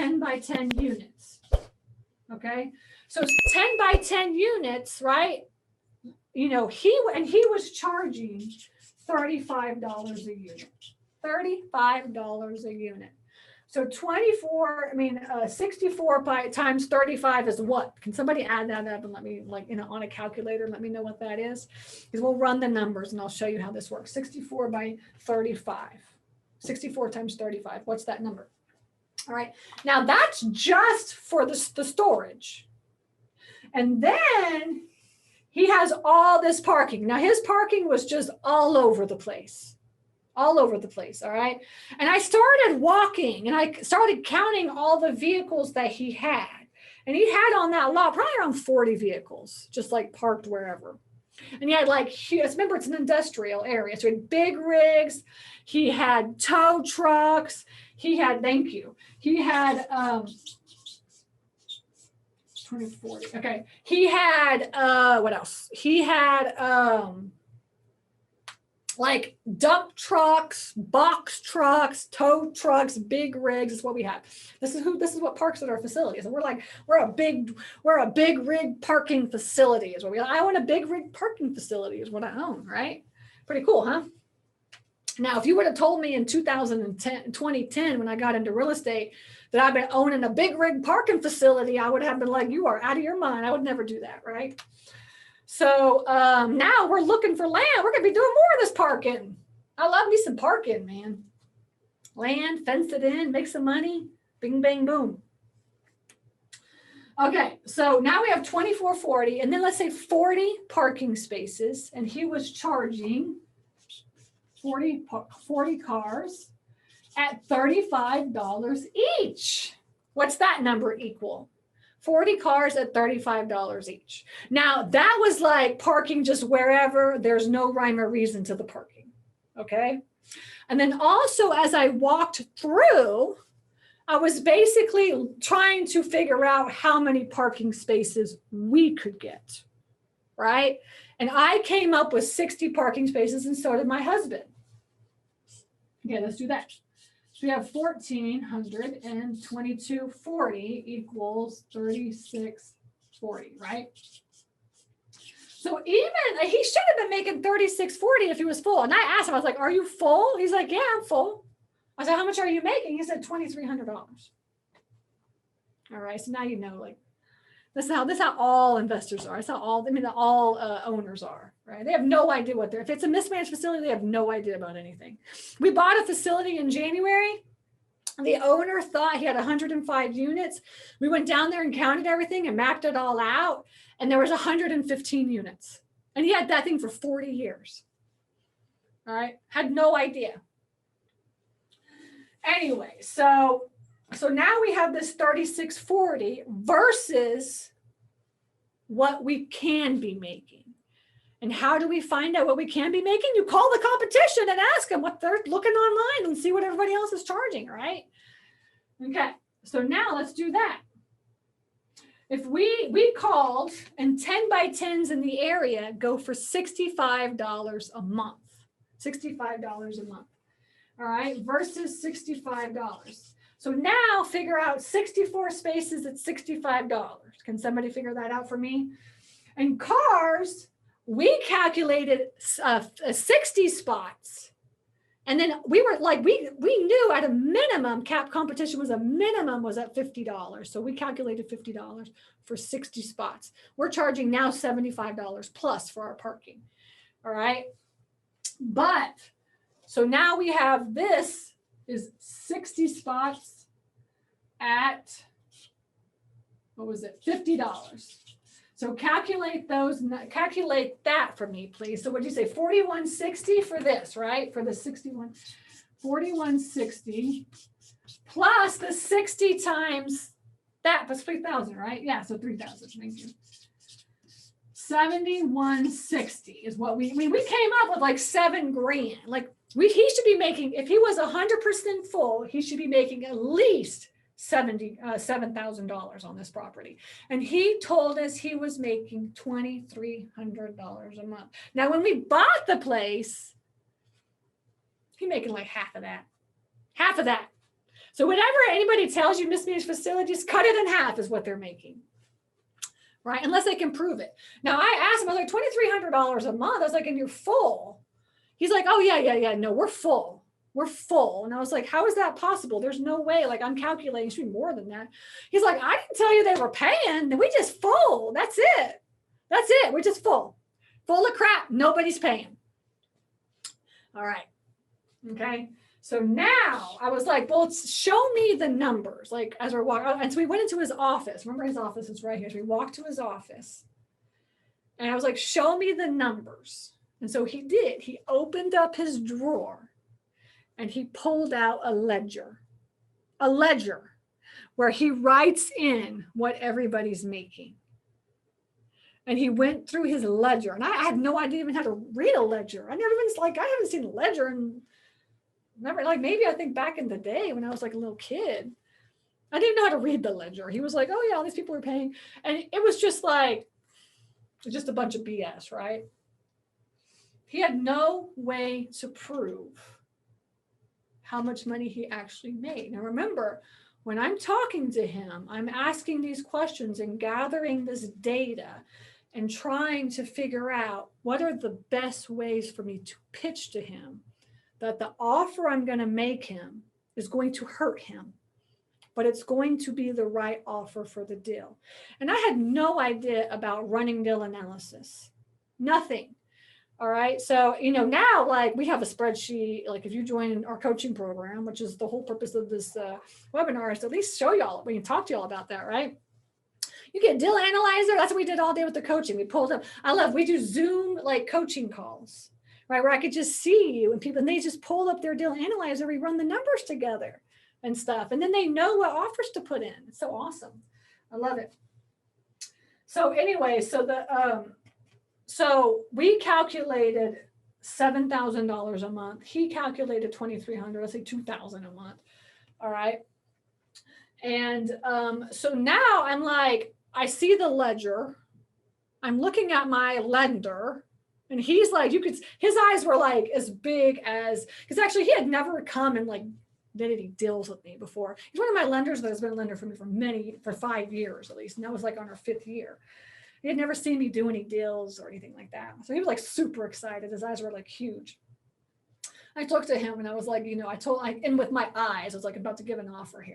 10 by 10 units. Okay. So 10 by 10 units, right? You know, he was charging $35 a unit. $35 a unit. So 64 times 35 is what? Can somebody add that up and let me, like, on a calculator, let me know what that is? Because we'll run the numbers and I'll show you how this works. 64 by 35. 64 times 35. What's that number? All right. Now that's just for the storage. And then he has all this parking. Now his parking was just all over the place. All over the place, all right? And I started walking and I started counting all the vehicles that he had. And he had on that lot probably around 40 vehicles, just like parked wherever. And he had like, remember it's an industrial area. So he had big rigs, he had tow trucks, he had, thank you, he had 2040. Okay. He had what else? He had like dump trucks, box trucks, tow trucks, big rigs is what we have. This is what parks at our facilities. And we're a big rig parking facility is what we, I own a big rig parking facility is what I own, right? Pretty cool, huh? Now, if you would have told me in 2010, when I got into real estate, that I've been owning a big rig parking facility, I would have been like, you are out of your mind. I would never do that, right? So now we're looking for land. We're going to be doing more of this parking. I love me some parking, man. Land, fence it in, make some money. Bing, bang, boom. Okay, so now we have 2440, and then let's say 40 parking spaces, and he was charging 40 cars at $35 each. What's that number equal? 40 cars at $35 each. Now that was like parking just wherever. There's no rhyme or reason to the parking. Okay. And then also as I walked through, I was basically trying to figure out how many parking spaces we could get. Right. And I came up with 60 parking spaces, and so did my husband. Okay, let's do that. So we have 1,400 and 2240 equals 3640, right? So even he should have been making 3640 if he was full. And I asked him, I was like, "Are you full?" He's like, "Yeah, I'm full." I said, "How much are you making?" He said, $2,300. All right, so now you know, like, this is how all investors are. That's how all owners are, right? They have no idea what they're, if it's a mismanaged facility, they have no idea about anything. We bought a facility in January. The owner thought he had 105 units. We went down there and counted everything and mapped it all out. And there was 115 units. And he had that thing for 40 years. All right. Had no idea. Anyway, so now we have this 3640 versus what we can be making. And how do we find out what we can be making? You call the competition and ask them what they're looking online and see what everybody else is charging, right? Okay, so now let's do that. If we called, and 10 by 10s in the area go for $65 a month. $65 a month. All right, versus $65. So now figure out 64 spaces at $65. Can somebody figure that out for me? And cars, we calculated 60 spots. And then we were like, we knew at a minimum, cap competition was a minimum was at $50. So we calculated $50 for 60 spots. We're charging now $75 plus for our parking. All right. But so now we have this is 60 spots at, what was it? $50. So calculate that for me, please. So what'd you say? 4160 for this, right? For the 4160 plus the 60 times that was 3,000, right? Yeah, so 3,000. Thank you. 7160 is what we came up with, like $7,000. Like he should be making, if he was 100% full, he should be making at least $7,000 on this property. And he told us he was making $2,300 a month. Now, when we bought the place, he making like half of that. So whatever anybody tells you, mismanaged facilities, cut it in half is what they're making. Right? Unless they can prove it. Now I asked him, I was like, $2,300 a month. I was like, and you're full. He's like, oh yeah. No, we're full. We're full. And I was like, how is that possible? There's no way. Like, I'm calculating it should be more than that. He's like, I didn't tell you they were paying. We just full. That's it. That's it. We're just full. Full of crap. Nobody's paying. All right. Okay. So now I was like, well, show me the numbers. Like, as we're walking. And so we went into his office. Remember, his office is right here. So we walked to his office. And I was like, show me the numbers. And so he did. He opened up his drawer and he pulled out a ledger where he writes in what everybody's making. And he went through his ledger, and I had no idea even how to read a ledger. I haven't seen a ledger, and never, like, maybe I think back in the day when I was like a little kid, I didn't know how to read the ledger. He was like, oh yeah, all these people are paying. And it was just like, just a bunch of BS, right? He had no way to prove how much money he actually made. Now remember, when I'm talking to him, I'm asking these questions and gathering this data and trying to figure out what are the best ways for me to pitch to him that the offer I'm going to make him is going to hurt him, but it's going to be the right offer for the deal. And I had no idea about running deal analysis, nothing. All right. So, now, like, we have a spreadsheet. Like, if you join our coaching program, which is the whole purpose of this webinar, is to at least show y'all, we can talk to y'all about that, right? You get deal analyzer. That's what we did all day with the coaching. We pulled up. We do Zoom, like, coaching calls, right? Where I could just see you and they just pull up their deal analyzer. We run the numbers together and stuff. And then they know what offers to put in. It's so awesome. I love it. So anyway, so we calculated $7,000 a month. He calculated $2,300. Let's say $2,000 a month. All right. And so now I'm like, I see the ledger. I'm looking at my lender, and he's like, his eyes were like as big as, because actually he had never come and like did any deals with me before. He's one of my lenders that has been a lender for me for 5 years at least. And that was like on our 5th year. He had never seen me do any deals or anything like that. So he was like super excited. His eyes were like huge. I talked to him and I was like, and with my eyes, I was like about to give an offer here.